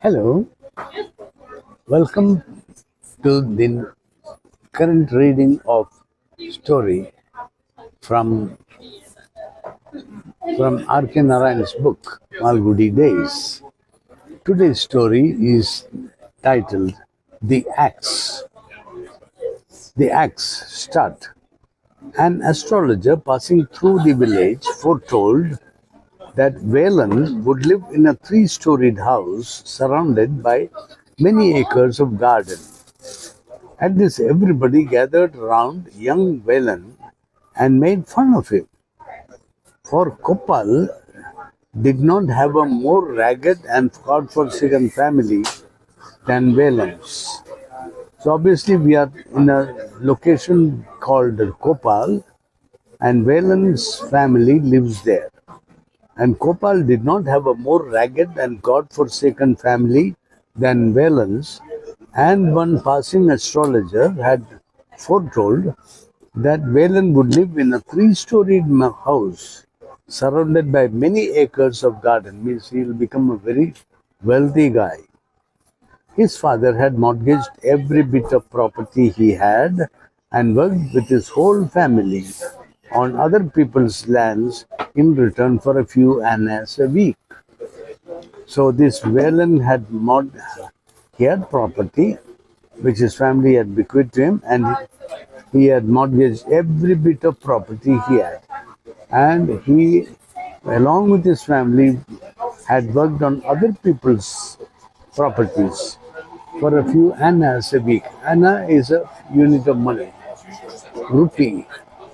Hello, welcome to the current reading of story from R.K. Narayan's book Malgudi Days. Today's story is titled The Axe. The Axe Start. An astrologer passing through the village foretold that Valen would live in a three-storied house surrounded by many acres of garden. At this, everybody gathered round young Valen and made fun of him. For Kopal did not have a more ragged and godforsaken family than Valen's. So obviously we are in a location called Kopal, and Valen's family lives there. And Kopal did not have a more ragged and god-forsaken family than Valen's, and one passing astrologer had foretold that Valen would live in a three-storied house surrounded by many acres of garden. Means he will become a very wealthy guy. His father had mortgaged every bit of property he had and worked with his whole family on other people's lands in return for a few annas a week. So this Valen he had property which his family had bequeathed to him, and he had mortgaged every bit of property he had. And he, along with his family, had worked on other people's properties for a few annas a week. Anna is a unit of money. Rupee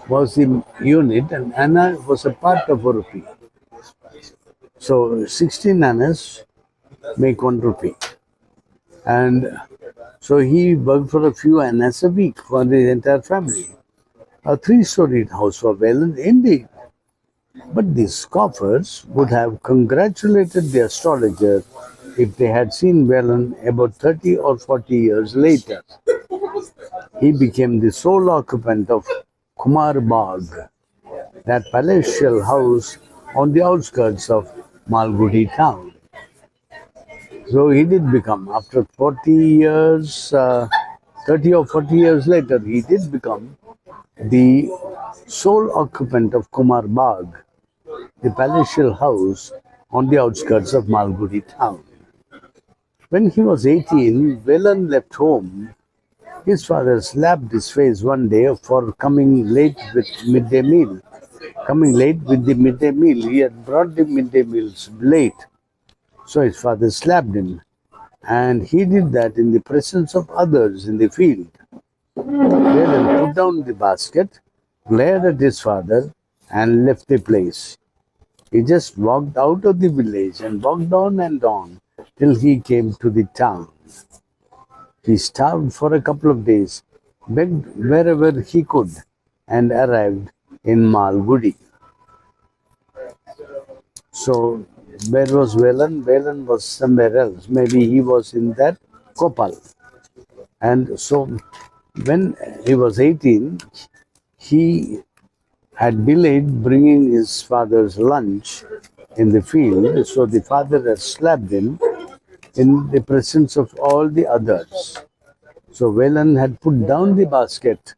was the unit, and anna was a part of a rupee. So 16 annas make 1 rupee. And so he worked for a few annas a week for the entire family. A three-storied house for Valen, indeed. But the scoffers would have congratulated the astrologer if they had seen Valen about 30 or 40 years later. He became the sole occupant of Kumar Bagh, that palatial house on the outskirts of Malgudi town. So he did become, after 40 years, 30 or 40 years later, he did become the sole occupant of Kumar Bagh, the palatial house on the outskirts of Malgudi town. When he was 18, Velan left home. His father slapped his face one day for coming late with midday meal. Coming late with the midday meal. He had brought the midday meals late. So his father slapped him. And he did that in the presence of others in the field. Velan put down the basket, glared at his father, and left the place. He just walked out of the village and walked on and on till he came to the town. He starved for a couple of days, begged wherever he could, and arrived in Malgudi. So, where was Velan? Velan was somewhere else. Maybe he was in that Kopal. And so, when he was 18, he had delayed bringing his father's lunch in the field, so the father had slapped him in the presence of all the others. So Velan had put down the basket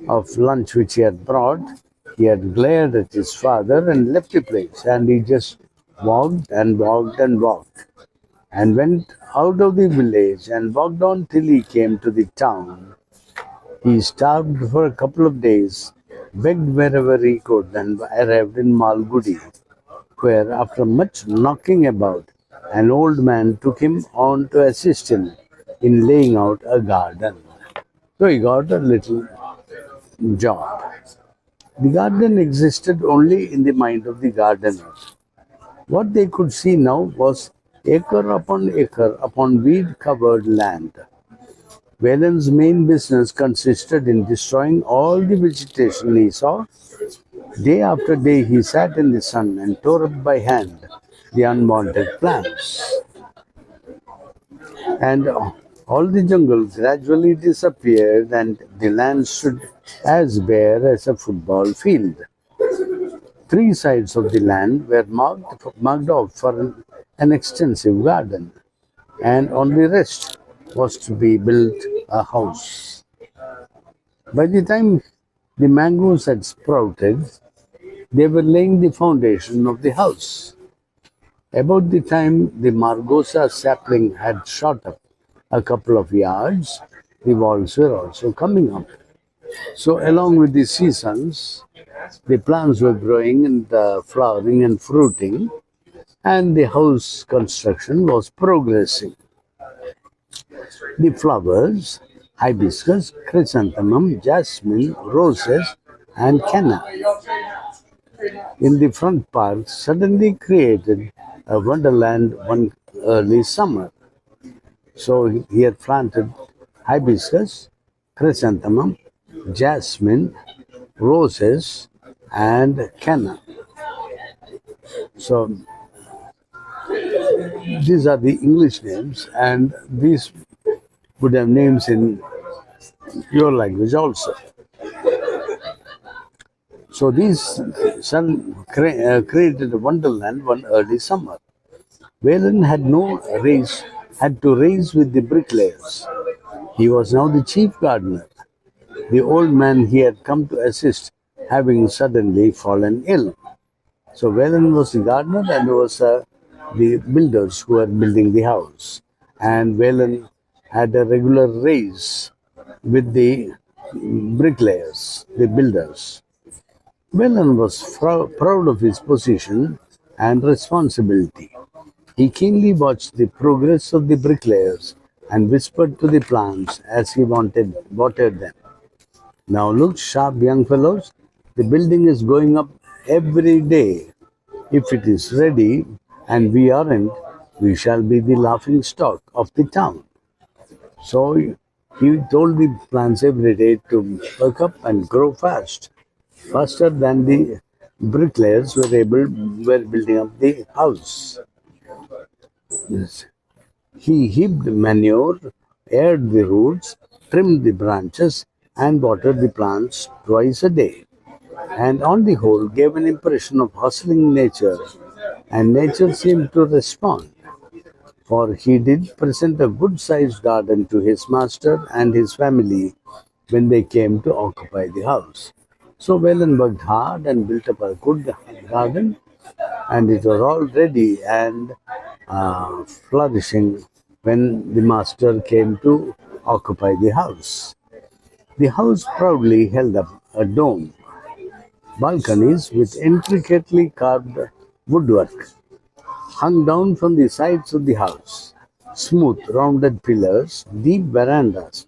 of lunch which he had brought. He had glared at his father and left the place, and he just walked and walked and walked and went out of the village and walked on till he came to the town. He starved for a couple of days, begged wherever he could, and arrived in Malgudi, where, after much knocking about, an old man took him on to assist him in laying out a garden. So he got a little job. The garden existed only in the mind of the gardener. What they could see now was acre upon weed-covered land. Velan's main business consisted in destroying all the vegetation he saw. Day after day he sat in the sun and tore up by hand the unwanted plants. And all the jungle gradually disappeared, and the land stood as bare as a football field. 3 sides of the land were marked off for an an extensive garden, and on the rest was to be built a house. By the time the mangoes had sprouted, they were laying the foundation of the house. About the time the margosa sapling had shot up a couple of yards, the walls were also coming up. So, along with the seasons, the plants were growing and flowering and fruiting, and the house construction was progressing. The flowers, hibiscus, chrysanthemum, jasmine, roses, and canna, in the front part suddenly created a wonderland one early summer. So he had planted hibiscus, chrysanthemum, jasmine, roses, and canna. So these are the English names, and these would have names in your language also. So these created a wonderland one early summer. Whelan had to raise with the bricklayers. He was now the chief gardener. The old man he had come to assist having suddenly fallen ill. So Whelan was the gardener and was the builders who were building the house. And Whelan had a regular raise with the bricklayers, the builders. Whelan was proud of his position and responsibility. He keenly watched the progress of the bricklayers and whispered to the plants as he watered them. Now look sharp, young fellows, the building is going up every day. If it is ready and we aren't, we shall be the laughing stock of the town. So he told the plants every day to work up and grow faster than the bricklayers were building up the house. Yes. He heaped manure, aired the roots, trimmed the branches, and watered the plants twice a day, and on the whole gave an impression of hustling nature, and nature seemed to respond, for he did present a good-sized garden to his master and his family when they came to occupy the house. So Whelan worked hard and built up a good garden, and it was all ready and flourishing when the master came to occupy the house. The house proudly held up a dome, balconies with intricately carved woodwork hung down from the sides of the house, smooth rounded pillars, deep verandas,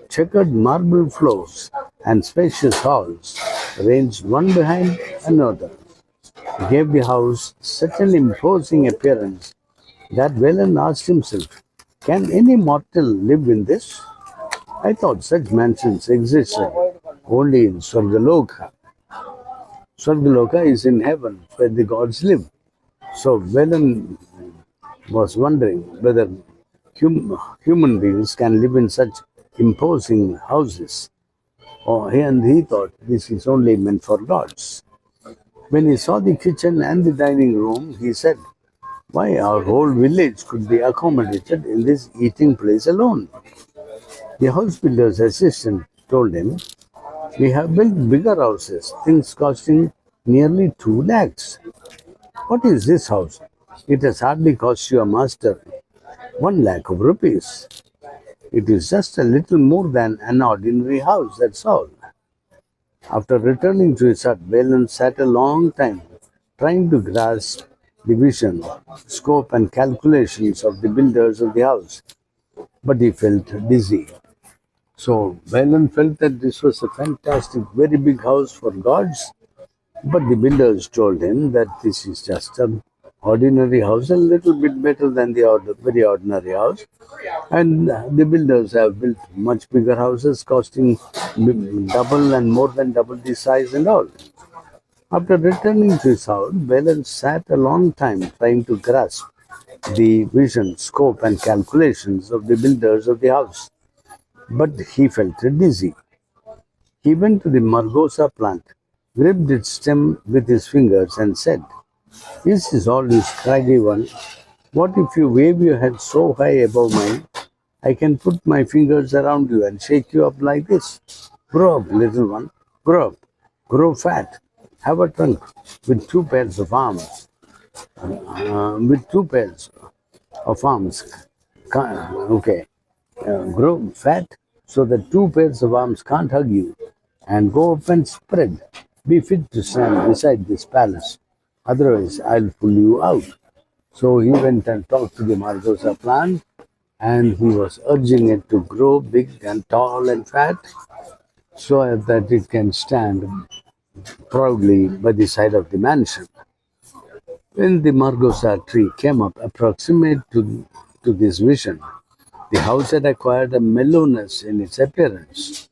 checkered marble floors, and spacious halls ranged one behind another gave the house such an imposing appearance that Whelan asked himself, can any mortal live in this? I thought such mansions existed only in Swargaloka. Swargaloka is in heaven where the gods live. So Whelan was wondering whether human beings can live in such imposing houses. And he thought this is only meant for gods. When he saw the kitchen and the dining room, he said, why, our whole village could be accommodated in this eating place alone. The house builder's assistant told him, we have built bigger houses, things costing nearly 2 lakhs. What is this house? It has hardly cost your master 1 lakh of rupees. It is just a little more than an ordinary house, that's all. After returning to his hut, Whelan sat a long time trying to grasp the vision, scope, and calculations of the builders of the house, but he felt dizzy. So Whelan felt that this was a fantastic, very big house for gods, but the builders told him that this is just an ordinary house, a little bit better than the very ordinary house. And the builders have built much bigger houses costing double and more than double the size and all. After returning to his house, Whelan sat a long time trying to grasp the vision, scope, and calculations of the builders of the house, but he felt dizzy. He went to the margosa plant, gripped its stem with his fingers, and said, "Is this all you scraggy one? What if you wave your head so high above mine, I can put my fingers around you and shake you up like this? Grow up, little one. Grow up. Grow fat. Have a trunk with two pairs of arms. With two pairs of arms. Okay. Grow fat so that two pairs of arms can't hug you. And go up and spread. Be fit to stand beside this palace. Otherwise, I'll pull you out. So he went and talked to the Margosa plant, and he was urging it to grow big and tall and fat so that it can stand proudly by the side of the mansion. When the Margosa tree came up approximate to this vision, the house had acquired a mellowness in its appearance.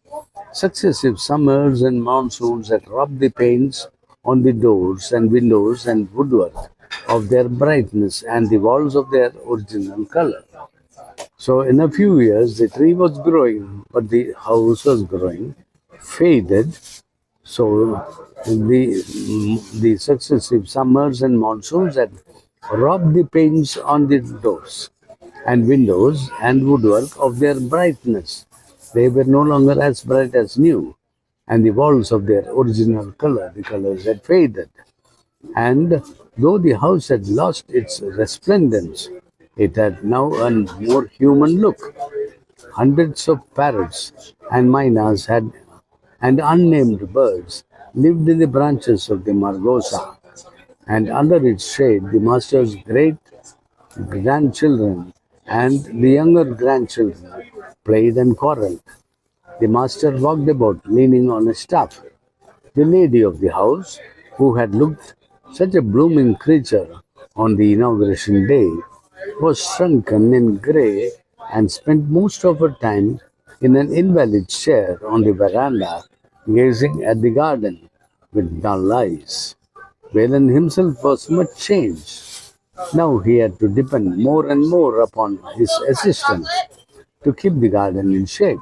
Successive summers and monsoons had robbed the paints on the doors and windows and woodwork of their brightness and the walls of their original color. So, in a few years, the tree was growing, but the house was growing, faded. So, the successive summers and monsoons had robbed the paints on the doors and windows and woodwork of their brightness. They were no longer as bright as new, and the walls of their original color, the colors had faded. And though the house had lost its resplendence, it had now a more human look. Hundreds of parrots and mynas had and unnamed birds lived in the branches of the margosa, and under its shade the master's great grandchildren and the younger grandchildren played and quarreled. The master walked about leaning on a staff. The lady of the house, who had looked such a blooming creature on the inauguration day, was shrunken in grey and spent most of her time in an invalid chair on the veranda, gazing at the garden with dull eyes. Valen himself was much changed. Now he had to depend more and more upon his assistants to keep the garden in shape.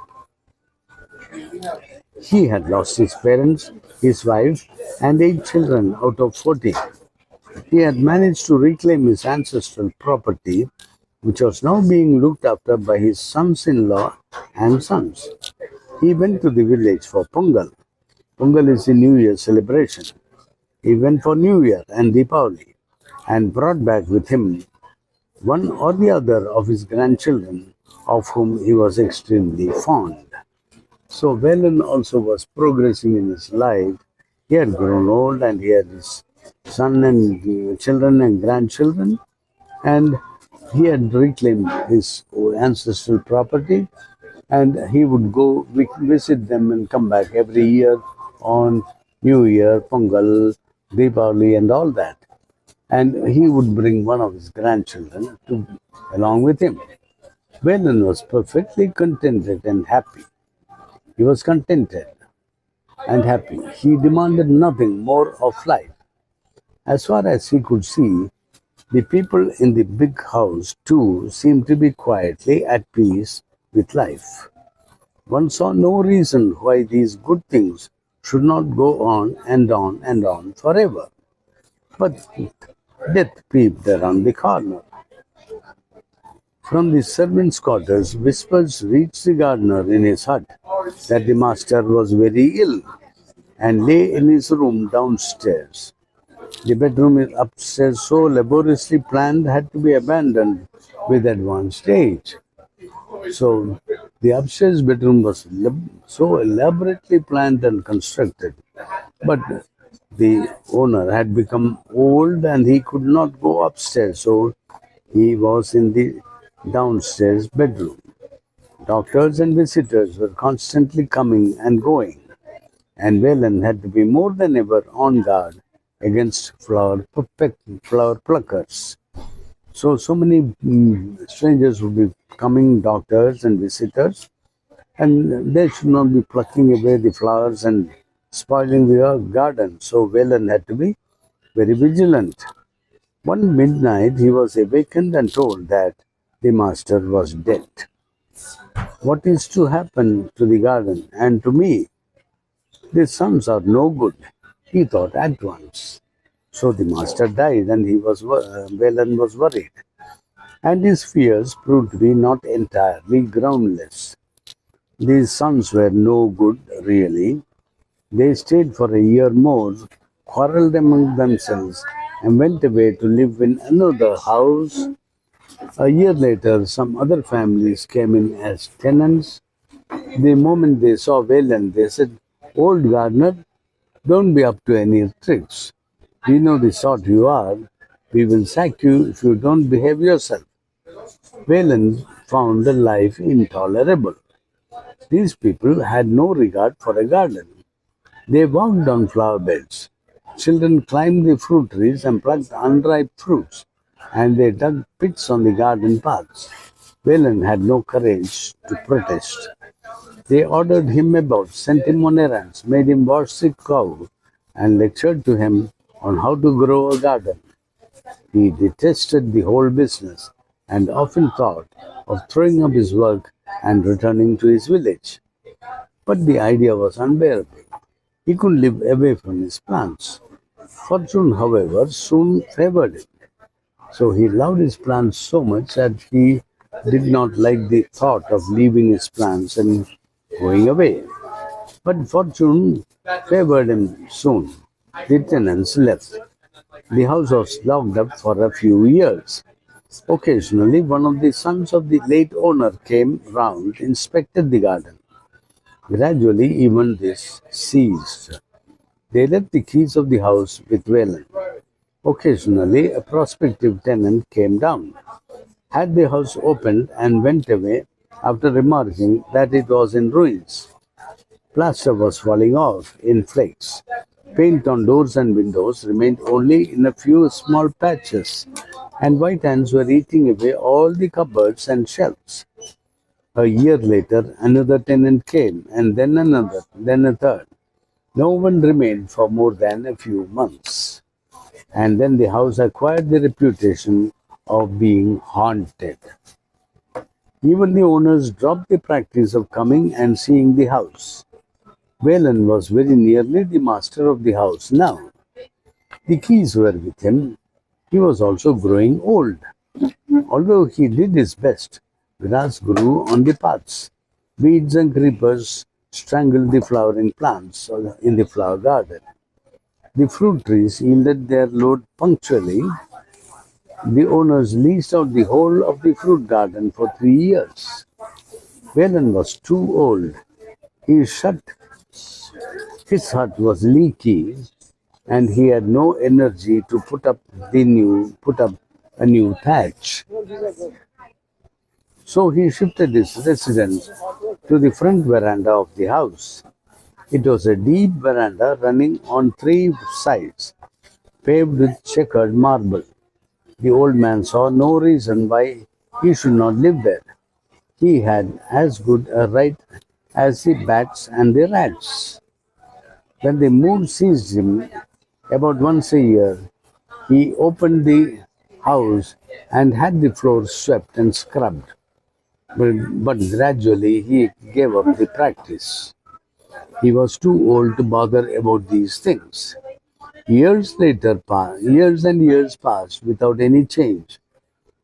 He had lost his parents, his wife, and 8 children out of 40. He had managed to reclaim his ancestral property, which was now being looked after by his sons in law and sons. He went to the village for Pongal. Pongal is the New Year celebration. He went for New Year and Deepavali and brought back with him one or the other of his grandchildren, of whom he was extremely fond. So Velen also was progressing in his life. He had grown old and he had his son and children and grandchildren, and he had reclaimed his ancestral property, and he would go visit them and come back every year on New Year, Pongal, Deepavali, and all that. And he would bring one of his grandchildren along with him. Velen was perfectly contented and happy. He was contented and happy. He demanded nothing more of life. As far as he could see, the people in the big house too seemed to be quietly at peace with life. One saw no reason why these good things should not go on and on and on forever. But death peeped around the corner. From the servants' quarters, whispers reached the gardener in his hut that the master was very ill and lay in his room downstairs. The bedroom upstairs, so laboriously planned, had to be abandoned with advanced age. So the upstairs bedroom was so elaborately planned and constructed, but the owner had become old and he could not go upstairs, so he was in the downstairs bedroom. Doctors and visitors were constantly coming and going, and Valen had to be more than ever on guard against flower pluckers. So many strangers would be coming, doctors and visitors, and they should not be plucking away the flowers and spoiling the garden. So Valen had to be very vigilant. One midnight he was awakened and told that the master was dead. What is to happen to the garden and to me? The sons are no good, he thought at once. So the master died and Valen was worried. And his fears proved to be not entirely groundless. These sons were no good, really. They stayed for a year more, quarreled among themselves, and went away to live in another house. A year later, some other families came in as tenants. The moment they saw Wayland, they said, "Old gardener, don't be up to any tricks. We know the sort you are. We will sack you if you don't behave yourself." Wayland found the life intolerable. These people had no regard for a garden. They walked on flower beds. Children climbed the fruit trees and plucked unripe fruits, and they dug pits on the garden paths. Wayland had no courage to protest. They ordered him about, sent him on errands, made him wash the cow, and lectured to him on how to grow a garden. He detested the whole business and often thought of throwing up his work and returning to his village. But the idea was unbearable. He could live away from his plants. Fortune, however, soon favored him. So he loved his plants so much that he did not like the thought of leaving his plants and going away. But fortune favored him soon. The tenants left. The house was locked up for a few years. Occasionally, one of the sons of the late owner came round, inspected the garden. Gradually, even this ceased. They left the keys of the house with Wayland. Occasionally, a prospective tenant came down, had the house opened, and went away after remarking that it was in ruins. Plaster was falling off in flakes. Paint on doors and windows remained only in a few small patches, and white ants were eating away all the cupboards and shelves. A year later, another tenant came, and then another, then a third. No one remained for more than a few months. And then the house acquired the reputation of being haunted. Even the owners dropped the practice of coming and seeing the house. Wayland was very nearly the master of the house now. The keys were with him. He was also growing old. Although he did his best, grass grew on the paths. Weeds and creepers strangled the flowering plants in the flower garden. The fruit trees yielded their load punctually. The owners leased out the whole of the fruit garden for 3 years. Wayland was too old. He shut His hut was leaky, and he had no energy to put up a new thatch. So he shifted his residence to the front veranda of the house. It was a deep veranda running on 3 sides, paved with checkered marble. The old man saw no reason why he should not live there. He had as good a right as the bats and the rats. When the mood seized him, about once a year, he opened the house and had the floor swept and scrubbed. But gradually he gave up the practice. He was too old to bother about these things. Years and years passed without any change.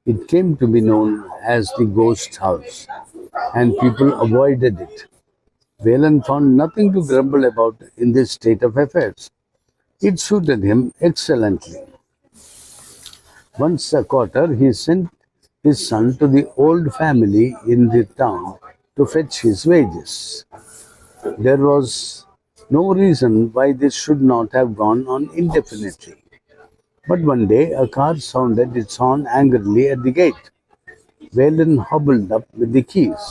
It came to be known as the ghost house, and people avoided it. Wayland found nothing to grumble about in this state of affairs. It suited him excellently. Once a quarter, he sent his son to the old family in the town to fetch his wages. There was no reason why this should not have gone on indefinitely. But one day, a car sounded its horn angrily at the gate. Wayland hobbled up with the keys.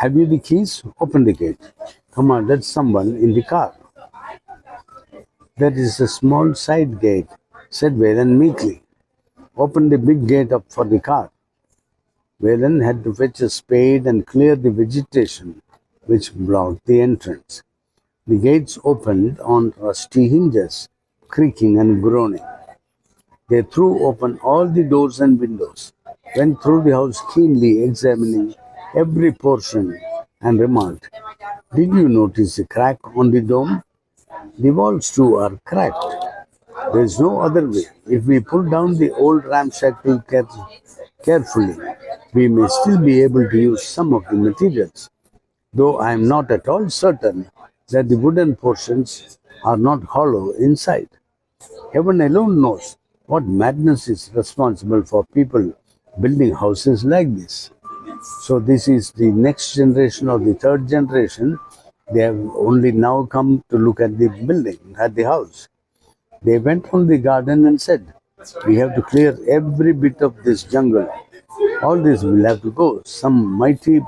"Have you the keys? Open the gate," commanded someone in the car. "There is a small side gate," said Wayland meekly. "Open the big gate up for the car." Wayland had to fetch a spade and clear the vegetation which blocked the entrance. The gates opened on rusty hinges, creaking and groaning. They threw open all the doors and windows, went through the house keenly examining every portion, and remarked, "Did you notice the crack on the dome? The walls too are cracked." There is no other way. If we pull down the old ramshackle carefully, we may still be able to use some of the materials, though I am not at all certain that the wooden portions are not hollow inside. Heaven alone knows what madness is responsible for people building houses like this. So this is the next generation or the third generation. They have only now come to look at the building, at the house. They went from the garden and said, "We have to clear every bit of this jungle. All this will have to go." Some mighty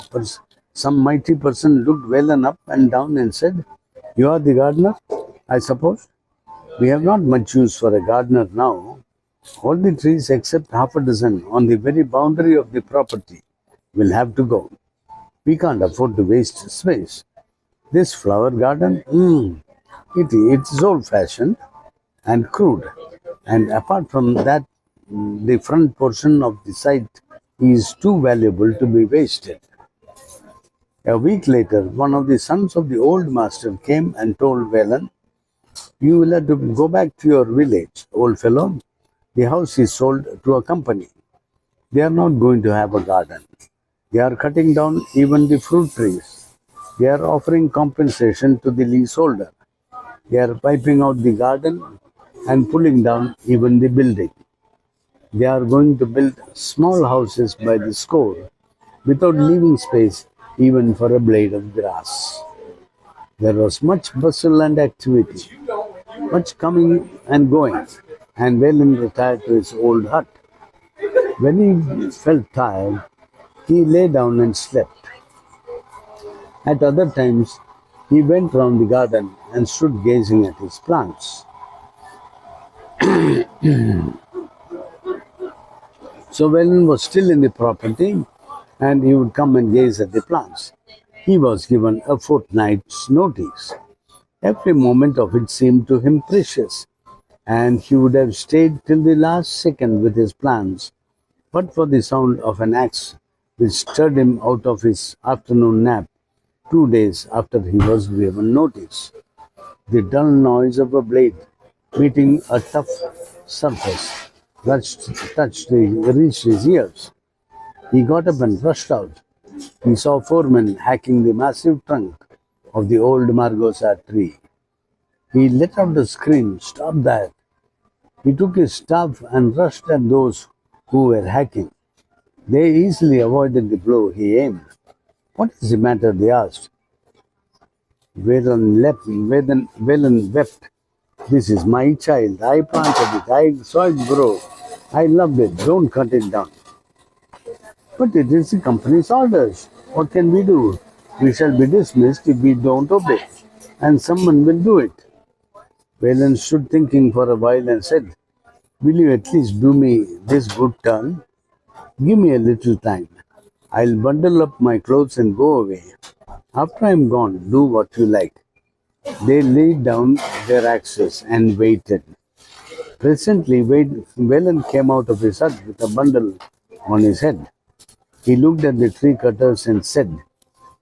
person looked well and up and down and said, "You are the gardener, I suppose? We have not much use for a gardener now. All the trees except half a dozen on the very boundary of the property will have to go. We can't afford to waste space. This flower garden, it's old-fashioned and crude. And apart from that, the front portion of the site is too valuable to be wasted." A week later, one of the sons of the old master came and told Velen, "You will have to go back to your village, old fellow. The house is sold to a company. They are not going to have a garden. They are cutting down even the fruit trees. They are offering compensation to the leaseholder. They are piping out the garden and pulling down even the building. They are going to build small houses by the score without leaving space even for a blade of grass." There was much bustle and activity, much coming and going, and Velen retired to his old hut. When he felt tired, he lay down and slept. At other times, he went round the garden and stood gazing at his plants. So Velen was still in the property, and he would come and gaze at the plants. He was given a fortnight's notice. Every moment of it seemed to him precious, and he would have stayed till the last second with his plans, but for the sound of an axe which stirred him out of his afternoon nap 2 days after he was given notice. The dull noise of a blade meeting a tough surface reached his ears. He got up and rushed out. He saw four men hacking the massive trunk of the old margosa tree. He let out a scream, "Stop that!" He took his staff and rushed at those who were hacking. They easily avoided the blow he aimed. "What is the matter?" they asked. Velen wept. "This is my child. I planted it. I saw it grow. I loved it. Don't cut it down." "But it is the company's orders. What can we do? We shall be dismissed if we don't obey, and someone will do it." Valen stood thinking for a while and said, "Will you at least do me this good turn? Give me a little time. I'll bundle up my clothes and go away. After I'm gone, do what you like." They laid down their axes and waited. Presently, Velen came out of his hut with a bundle on his head. He looked at the tree cutters and said,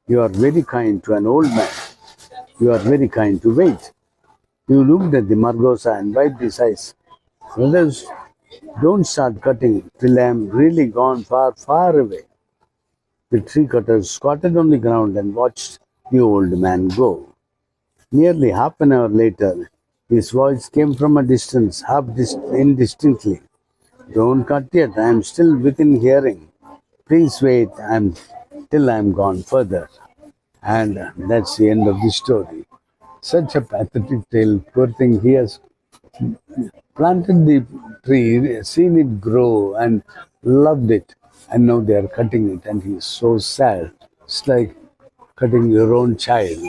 "You are very kind to an old man. You are very kind to wait." He looked at the margosa and wiped his eyes. "Brothers, don't start cutting till I am really gone far, far away." The tree cutters squatted on the ground and watched the old man go. Nearly half an hour later, his voice came from a distance, indistinctly. "Don't cut yet, I am still within hearing. Please wait till I am gone further." And that's the end of the story. Such a pathetic tale. Poor thing, he has planted the tree, seen it grow, and loved it. And now they are cutting it, and he is so sad. It's like cutting your own child.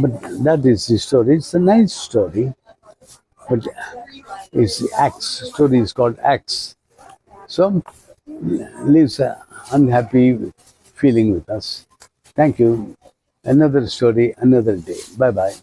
But that is the story. It's a nice story. But it's the axe. Story is called Axe. So leaves an unhappy feeling with us. Thank you. Another story, another day. Bye bye.